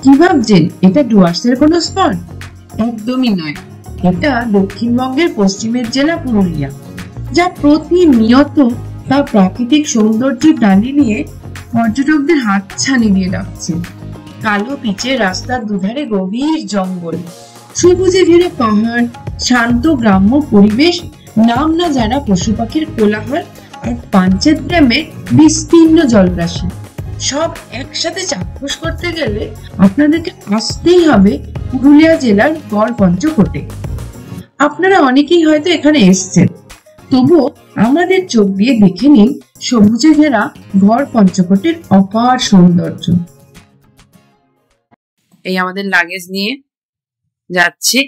কি ভাবছেন এটা ডুয়ার্সের কোনো স্পট? একদমই নয়, এটা দক্ষিণবঙ্গের পশ্চিমের জেলা পুরুলিয়া, যা প্রতিনিয়ত তার প্রাকৃতিক সৌন্দর্য টানি নিয়ে পর্যটকদের হাতছানি দিয়ে রাখছে। কালো পিচের রাস্তার দুধারে গভীর জঙ্গল, সবুজে ঘিরে পাহাড়, শান্ত গ্রাম্য পরিবেশ, নাম না জানা পশু পাখির কোলাহল আর পাঞ্চেত গ্রামের বিস্তীর্ণ জলরাশি, সব একসাথে চাক্ষুষ করতে গেলে আপনাদেরকে আসতেই হবে পুরুলিয়া জেলার গড়পঞ্চকোটে। আপনারা অনেকেই হয়তো এখানে এসছেন, তবুও আমাদের চোখ দিয়ে দেখে নিন সবুজে ঘেরা গড়পঞ্চকোটের অপার সৌন্দর্য। এই আমাদের লাগেজ নিয়ে যাচ্ছি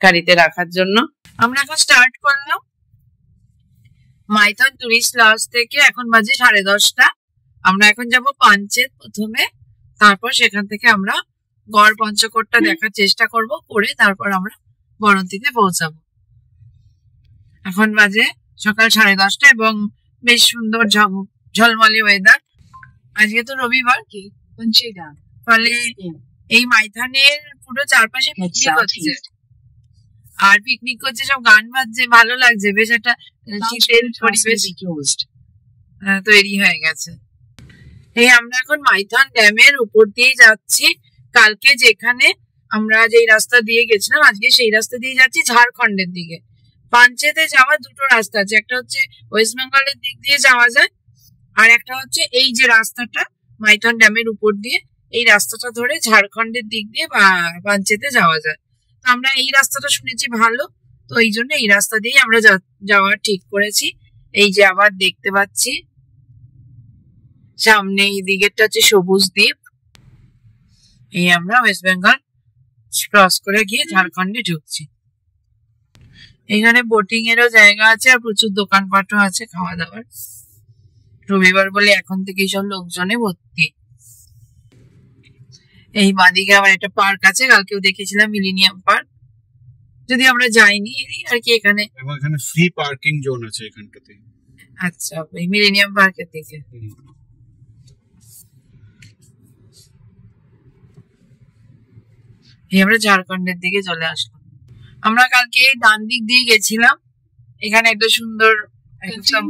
গাড়িতে রাখার জন্য। আমরা এখন স্টার্ট করলাম মাইথন টুরিস্ট লজ থেকে। এখন বাজে 10:30। আমরা এখন যাব পাঞ্চেত প্রথমে, তারপর সেখান থেকে আমরা গড়পঞ্চকোটটা দেখার চেষ্টা করব, করে তারপর আমরা বরন্তিতে পৌঁছাবো। এখন বাজে সকাল 10:30 এবং বেশ সুন্দর ঝলমলে ওয়েদার। আজকে তো রবিবার, কি ফলে এই মাইথনের পুরো চারপাশে পিকনিক হচ্ছে, আর পিকনিক করছে, সব গান বাজছে, ভালো লাগছে, বেশ একটা শীতের পরিবেশ তৈরি হয়ে গেছে। এই আমরা এখন মাইথন ড্যামের উপর দিয়ে যাচ্ছি। কালকে যেখানে আমরা যেই রাস্তা দিয়ে গেছিলাম, আজকে সেই রাস্তা দিয়ে যাচ্ছি ঝাড়খণ্ডের দিকে। পাঞ্চেতে যাওয়ার দুটো রাস্তা আছে, একটা হচ্ছে ওয়েস্ট বেঙ্গলের দিক দিয়ে যাওয়া যায়, আর একটা হচ্ছে এই যে রাস্তাটা মাইথন ড্যামের উপর দিয়ে, এই রাস্তাটা ধরে ঝাড়খণ্ডের দিক দিয়ে পাঞ্চেতে যাওয়া যায়। তো আমরা এই রাস্তাটা শুনেছি ভালো, তো এই জন্য এই রাস্তা দিয়েই আমরা যাওয়ার ঠিক করেছি। এই যে আবার দেখতে পাচ্ছি সামনে এই দিকেরটা হচ্ছে সবুজ দ্বীপ। এই আমরা ওয়েস্ট বেঙ্গল ক্রস করে গিয়ে ঝাড়খণ্ডে ঢুকছি। এখানে বোটিং এরও জায়গা আছে, আর প্রচুর দোকানপাটও আছে খাওয়া দাওয়ার। রবিবার বলে এখন থেকে সব লোকজনে ভর্তি। এই বাদিকে আবার একটা পার্ক আছে, কালকেও দেখেছিলাম মিলেনিয়াম পার্ক, যদি আমরা যাইনি আর কি। এখানে ফ্রি পার্কিং জোন আছে এখানটাতে। আচ্ছা, এই মিলেনিয়াম পার্কের দিকে। আমরা ঝাড়খণ্ডের দিকে চলে আসলাম। আমরা কালকে ডান দিক দিয়ে গেছিলাম, এখানে একটা সুন্দর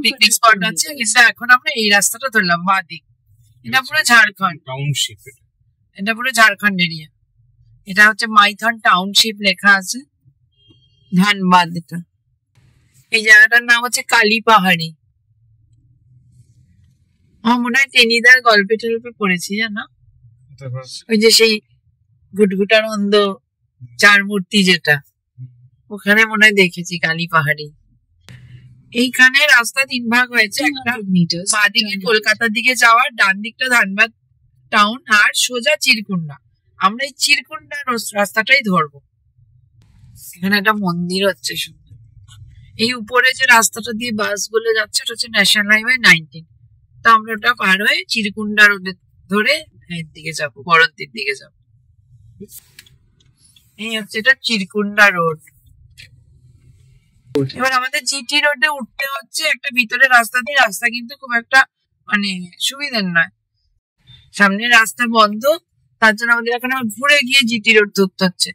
পিকনিক স্পট আছে, কিন্তু এখন আমরা এই রাস্তাটা ধরলাম বাঁ দিক। এটা পুরো ঝাড়খণ্ড টাউনশিপ, এটা পুরো ঝাড়খণ্ড এরিয়া। এটা হচ্ছে মাইথন টাউনশিপ লেখা আছে, ধানবাদ। এটা এই জায়গাটার নাম হচ্ছে কালী পাহাড়ি। আমার মনে হয় টেনিদার গল্পে টল্পে পড়েছি, জানো, ওই যে সেই ঘুটঘুটানন্দ চার মূর্তি, যেটা ওখানে মনে হয় দেখেছি কালী পাহাড়ি। এইখানে রাস্তা 3 ভাগ হয়েছে, একটা বাঁ দিকে কলকাতার দিকে যাওয়ার, ডান দিকটা ধানবাদ টাউন, আর সোজা চিরকুন্ডা। আমরা এই চিরকুন্ডা রাস্তাটাই ধরবো। এখানে একটা মন্দির হচ্ছে সুন্দর। এই উপরে যে রাস্তাটা দিয়ে বাসগুলো যাচ্ছে ওটা হচ্ছে ন্যাশনাল হাইওয়ে 19। তো আমরা ওটা পার হয়ে চিরকুন্ডা রোড ধরে এর দিকে যাবো, বরন্তির দিকে যাবো। এই হচ্ছে এটা চিরকুন্ডা রোড। এবার আমাদের জিটি রোডে উঠতে হচ্ছে একটা ভিতরে রাস্তা দিয়ে। রাস্তা কিন্তু খুব একটা মানে সুবিধার নয়, সামনে রাস্তা বন্ধ, তার জন্য আমাদের এখন আবার ঘুরে গিয়ে জিটি রোড ধরতে হচ্ছে।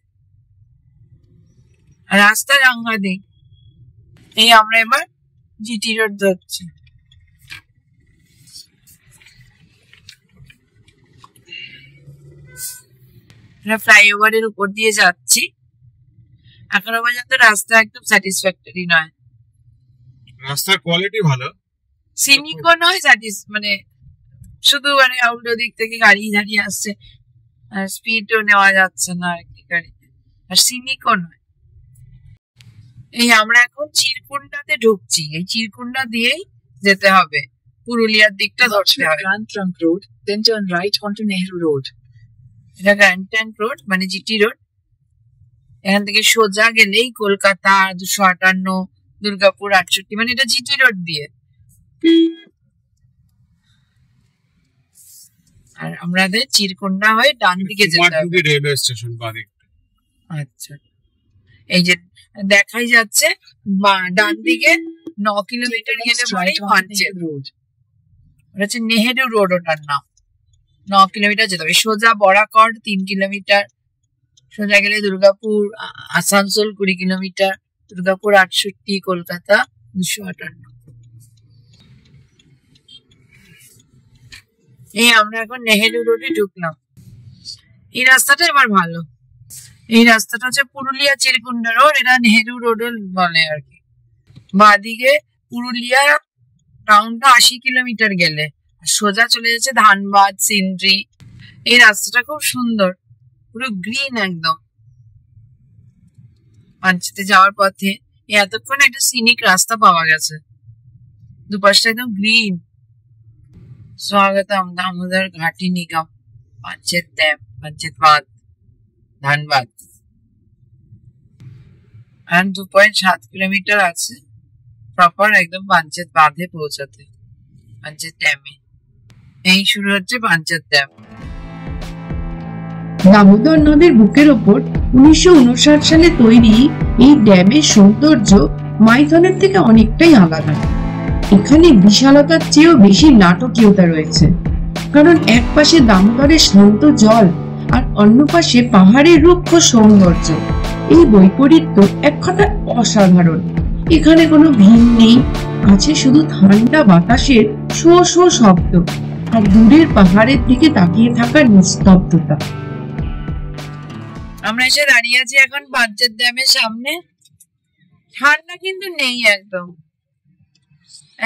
রাস্তা রাঙ্গা দিক। এই আমরা এবার জিটি রোড ধরছি। ফ্লাইওভারের উপর দিয়ে যাচ্ছি। এখনো পর্যন্ত রাস্তা একদম স্যাটিসফ্যাক্টরি নয়। রাস্তার কোয়ালিটি ভালো, সিনিকও নয়, মানে শুধু মানে আউটডোর দিক থেকে গাড়ি দাঁড়িয়ে আসছে, আর স্পিডও নেওয়া যাচ্ছে না একটি গাড়িতে, আর সিনিকও নয়। এই আমরা এখন চিরকুন্ডাতে ঢুকছি। এই চিরকুন্ডা দিয়েই যেতে হবে, পুরুলিয়ার দিকটা ধরতে হবে। Grand trunk road, then turn right onto Nehru road. এটা গ্র্যান্ড ট্রাঙ্ক রোড মানে জিটি রোড। এখান থেকে সোজা গেলেই কলকাতা 258, দুর্গাপুর 68, মানে এটা জিটি রোড দিয়ে। আর আমাদের চিরকুন্ডা হয়ে ডান দিকে যেতে হবে, রেলওয়ে স্টেশন বাদিক। আচ্ছা, এই যে দেখাই যাচ্ছে ডান দিকে 9 কিলোমিটার গেলে পরেই পাঞ্চেত রোড। ওটা হচ্ছে নেহেরু রোড, ওটার নাম কিলোমিটার যেতে হবে। সোজা বরাকর 3 কিলোমিটার, সোজা গেলে দুর্গাপুর, আসানসোল 20 কিলোমিটার, দুর্গাপুর 68, কলকাতা 258। এই আমরা এখন নেহেরু রোডে ঢুকলাম। এই রাস্তাটা এবার ভালো। এই রাস্তাটা হচ্ছে পুরুলিয়া চিরকুন্ডা রোড, এটা নেহেরু রোড বলে আর কি। বাদিকে পুরুলিয়া টাউনটা 80 কিলোমিটার গেলে সোজা চলে যাচ্ছে ধানবাদ, সিন্দ্রি। এই রাস্তাটা খুব সুন্দর, পুরো গ্রিন একদম। পাঞ্চেতে যাওয়ার পথে এতক্ষণ একটা সিনিক রাস্তা পাওয়া গেছে, দুপাশটা একদম গ্রিন। স্বাগতম দামোদর ঘাটি নিগম, পাঞ্চেত ড্যাম, পাঞ্চেত বাঁধ, ধানবাদ। আর 2.7 কিলোমিটার আছে প্রপার একদম পাঞ্চেত বাঁধে পৌঁছাতে, পাঞ্চেত ড্যামে। এই শুরু হচ্ছে পাঞ্চেত ড্যাম। দামোদর নদের বুকের ওপর 1959 সালে তৈরি এই ড্যামের সৌন্দর্য মাইথনের থেকে অনেকটাই আলাদা। এখানে বিশালতার চেয়েও বেশি নাটকীয়তা রয়েছে, কারণ এক পাশে দামোদরের শান্ত জল আর অন্য পাশে পাহাড়ের রুক্ষ সৌন্দর্য। এই বৈপরীত্য এক কথায় অসাধারণ। এখানে কোনো ভিড় নেই, আছে শুধু ঠান্ডা বাতাসের শো শো শব্দ আর দূরের পাহাড়ের দিকে তাকিয়ে থাকার নিস্তব্ধতা। আমরা এসে দাঁড়িয়ে আছি এখন পাঞ্চেত ড্যামের সামনে। ঠান্ডা কিন্তু নেই,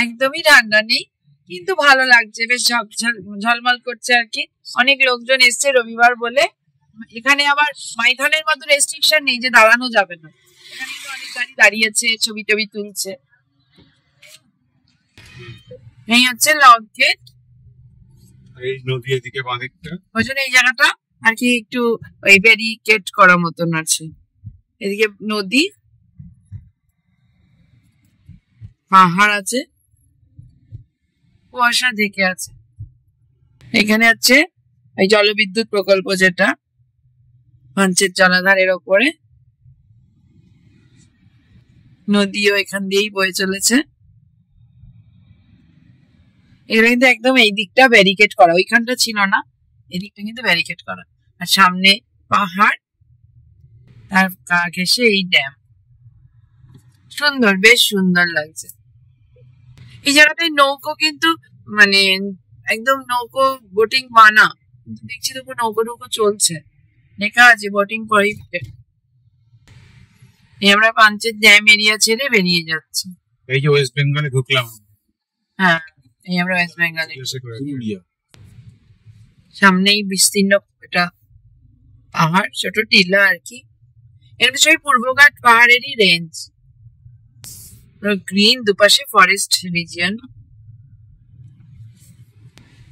একদমই ঠান্ডা নেই, কিন্তু ভালো লাগছে, বেশ ঝলমল করছে আর কি। অনেক লোকজন এসছে রবিবার বলে। এখানে আবার মাইথনের মতো রেস্ট্রিকশন নেই যে দাঁড়ানো যাবে না, এখানে কিন্তু অনেক গাড়ি দাঁড়িয়েছে, ছবি টবি তুলছে। এই হচ্ছে লক গেট, এই নদী এদিকে বাঁদিকটা, ওই জন্য এই জায়গাটা আর কি একটু ওই ব্যারিকেড করার মতন আছে। এদিকে নদী, পাহাড় আছে, কুয়াশা ঢেকে আছে। এখানে আছে এই জলবিদ্যুৎ প্রকল্প, যেটা পাঞ্চেত জলাধারের ওপরে। নদীও এখান দিয়েই বয়ে চলেছে। এগুলো কিন্তু একদম এই দিকটা ব্যারিকেড করা, ওইখানটা ছিল না, এদিকটা কিন্তু ব্যারিকেড করা। আর সামনে পাহাড়, তার গা ঘেঁষে এই ড্যাম। সুন্দর, বেশ সুন্দর লাগছে। এই জায়গাটায় নৌকো কিন্তু মানে একদম নৌকো বোটিং মানা, কিন্তু দেখছি তো নৌকো চলছে, লেখা আছে বোটিং প্রহিবিটেড। আমরা পাঞ্চেত ড্যাম এরিয়া ছেড়ে বেরিয়ে যাচ্ছি। এই যে ওয়েস্ট বেঙ্গলে ঢুকলাম। হ্যাঁ, এই আমরা ওয়েস্ট বেঙ্গলে। সামনেই বিস্তীর্ণ একটা পাহাড়, ছোট টিলা আর কি। এগুলো সবই পূর্বঘাট পাহাড়েরই রেঞ্জ, গ্রিন, দুপাশে ফরেস্ট রিজিয়ন।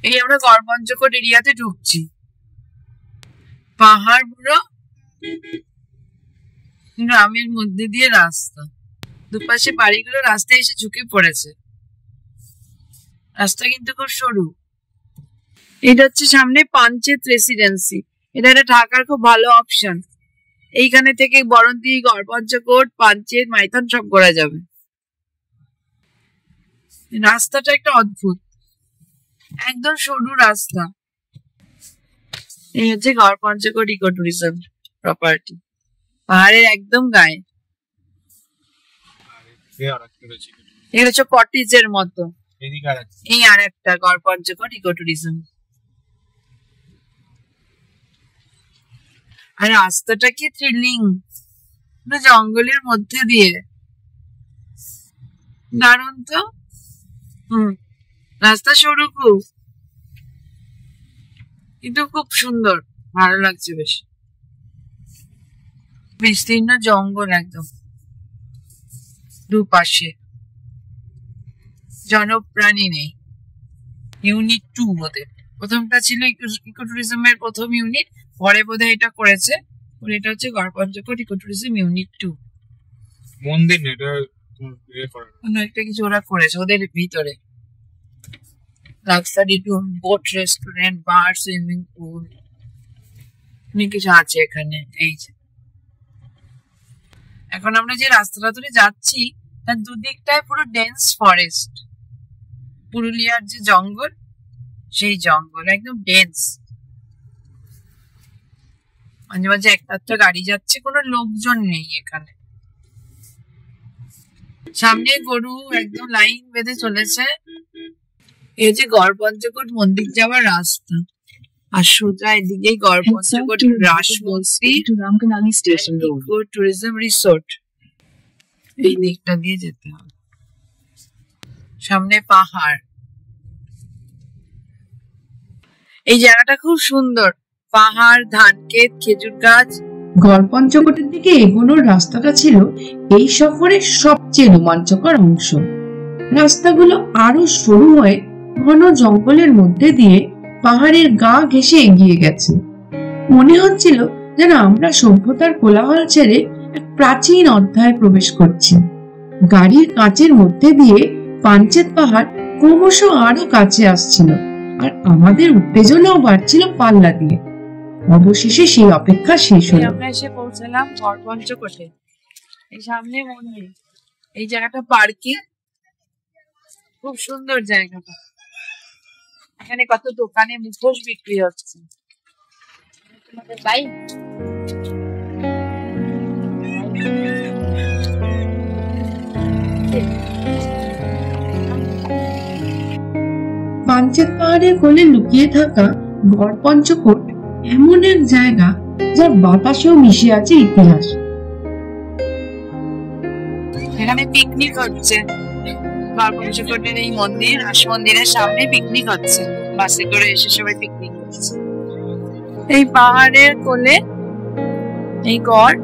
এই আমরা গড়পঞ্চকোট এরিয়াতে ঢুকছি। পাহাড় পুরো গ্রামের মধ্যে দিয়ে রাস্তা, দুপাশে বাড়িগুলো রাস্তায় এসে ঝুঁকে পড়েছে। রাস্তা কিন্তু খুব সরু। এটা হচ্ছে সামনে পাঞ্চেত রেসিডেন্সি, এটা একটা ঢাকার খুব ভালো অপশন। এইখানে থেকে বরন্তি, গড়পঞ্চকোট, পাঞ্চেত, মাইথন সব করা যাবে। রাস্তাটা একটা অদ্ভুত, একদম সরু রাস্তা। এই হচ্ছে গড়পঞ্চকোট ইকো ট্যুরিজম প্রপার্টি, পাহাড়ের একদম গায়ে। এগুলো হচ্ছে কটেজের মতো। এই আর একটা গড়পঞ্চকোট ইকো ট্যুরিজম। আর রাস্তাটা কি থ্রিলিং, জঙ্গলের মধ্যে দিয়ে, দারুণ তো। রাস্তা সরু খুব, কিন্তু খুব সুন্দর, ভালো লাগছে বেশ। বিস্তীর্ণ জঙ্গল একদম দুপাশে, জনপ্রাণী নেই। ইউনিট 2 ওদের, প্রথমটা ছিল ইকো ট্যুরিজমের প্রথম ইউনিট, পরে বোধহয় এটা করেছে। এটা হচ্ছে গড়পঞ্চকোট ইকো ট্যুরিজম ইউনিট 2। মন্দির এটা একটা কিছু ওরা করেছে ওদের ভিতরে, লাক্সারি রুম, বোট, রেস্টুরেন্ট, বার, সুইমিং পুল, অনেক কিছু আছে এখানে। এই যে এখন আমরা যে রাস্তাটা ধরে যাচ্ছি তার দুদিকটায় পুরো ডেন্স ফরেস্ট। পুরুলিয়ার যে জঙ্গল, সেই জঙ্গল একদম ডেন্স। মাঝে মাঝে একটা গাড়ি যাচ্ছে, কোনো লোকজন নেই এখানে। সামনে গরু একদম লাইন বেঁধে চলেছে। এই যে গড় পঞ্চকোট মন্দির যাওয়ার রাস্তা, আর সোজা এদিকে গড় পঞ্চকোট রাস মন্দির ট্যুরিজম রিসোর্ট, এই দিকটা দিয়ে যেতে হবে। সামনে পাহাড়, এই জায়গাটা খুব সুন্দর, পাহাড়, ধান ক্ষেত, খেজুর গাছ। গড় পঞ্চকোটের দিকে এগোনোর রাস্তাটা ছিল এই সফরের সবচেয়ে রোমাঞ্চকর অংশ। রাস্তাগুলো আরো সরু হয়ে ঘন জঙ্গলের মধ্যে দিয়ে পাহাড়ের গা ঘেঁষে এগিয়ে গেছে। মনে হচ্ছিল যেন আমরা সভ্যতার কোলাহল ছেড়ে এক প্রাচীন অধ্যায়ে প্রবেশ করছি। গাড়ির কাঁচের মধ্যে দিয়ে পাঞ্চেত পাহাড় ক্রমশ আরো কাছে আসছিল, আর আমাদের উত্তেজনাও বাড়ছিল পাল্লা দিয়ে। অবশেষে সেই অপেক্ষা শেষ হলো। আমরা এসে পৌঁছালাম গড় পঞ্চকোটে। এই সামনে মন্দির, এই জায়গাটা পার্কিং, খুব সুন্দর জায়গাটা। এখানে কত দোকানে মুখোশ বিক্রি হচ্ছে। তোমাদের বাইক, পাঞ্চেত পাহাড়ের কোলে লুকিয়ে থাকা গড় পঞ্চকোট এমন এক জায়গা যার বাতাসেও মিশে আছে ইতিহাস। এখানে পিকনিক হচ্ছে। গড় পঞ্চকোটের এই মন্দির, রাস মন্দিরের সামনে পিকনিক হচ্ছে, বাসে করে এসে সবাই পিকনিক করছে। এই পাহাড়ের কোলে এই গড়,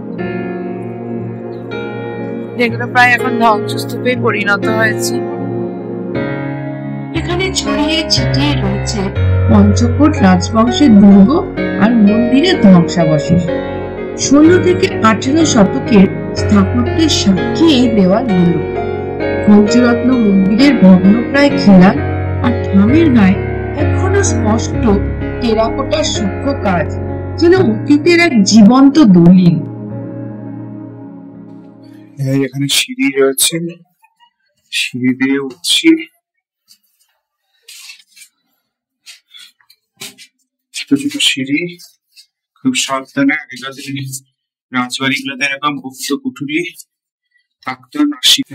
যেগুলো প্রায় এখন ধ্বংসস্তূপে পরিণত হয়েছে। এখানে ছড়িয়ে ছিটিয়ে রয়েছে পঞ্চকোট রাজবংশের দুর্গ আর মন্দিরের ধ্বংসাবশেষ। 16 থেকে 18 শতকের স্থাপত্যের সাক্ষী এই দেওয়ালগুলো। পঞ্চরত্ন মন্দিরের ভগ্নপ্রায় খিলান আর থামের গায়ে এখনো স্পষ্ট টেরাকোটার সূক্ষ্ম কাজ, যেন অতীতের এক জীবন্ত দলিল। এখানে সিঁড়ি রয়েছে, সিঁড়ি দিয়ে উঠছি। ছোট ছোট সিঁড়ি, খুব সাবধানে। আগেকার দিনে রাজবাড়ি গুলোতে এরকম গুপ্ত কুঠুরি থাকতো, নাসিকে।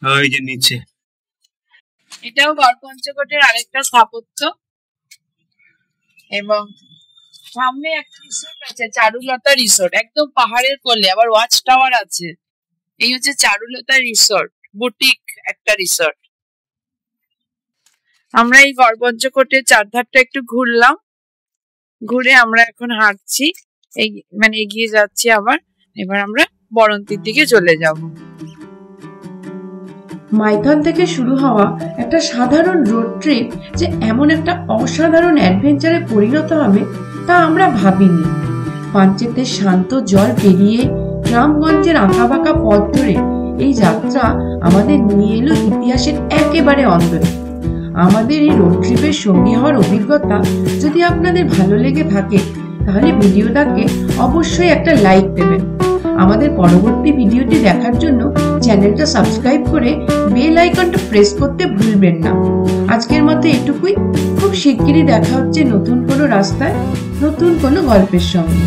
ওই যে নিচে, এটাও গড় পঞ্চকোটের আরেকটা স্থাপত্য। এবং সামনে একটা রিসোর্ট আছে, চারুলতা রিসোর্ট, একদম পাহাড়ের কোলে, আবার ওয়াচ টাওয়ার আছে। এই হচ্ছে চারুলতা রিসোর্ট, বুটিক একটা রিসোর্ট। আমরা এই গড় পঞ্চকোটের চারধারটা একটু ঘুরলাম, ঘুরে আমরা এখন হাঁটছি, মানে এগিয়ে যাচ্ছি আবার। এবার আমরা বরন্তির দিকে চলে যাব। মাইথন থেকে শুরু হওয়া একটা সাধারণ রোড ট্রিপ যে এমন একটা অসাধারণ অ্যাডভেঞ্চারে পরিণত হবে তা আমরা ভাবিনি। পাঞ্চেতের শান্ত জল পেরিয়ে গ্রামগঞ্জের আঁকাবাঁকা পথ ধরে এই যাত্রা আমাদের নিয়ে এলো ইতিহাসের একেবারে অন্তরে। আমাদের এই রোড ট্রিপের সঙ্গী হওয়ার অভিজ্ঞতা যদি আপনাদের ভালো লেগে থাকে, তাহলে ভিডিওটাকে অবশ্যই একটা লাইক দেবেন। আমাদের পরবর্তী ভিডিওটি দেখার জন্য চ্যানেলটা সাবস্ক্রাইব করে বেল আইকনটা প্রেস করতে ভুলবেন না। আজকের মতো এটুকুই। খুব শিগগিরই দেখা হচ্ছে নতুন কোনো রাস্তায়, নতুন কোনো গল্পের সঙ্গে।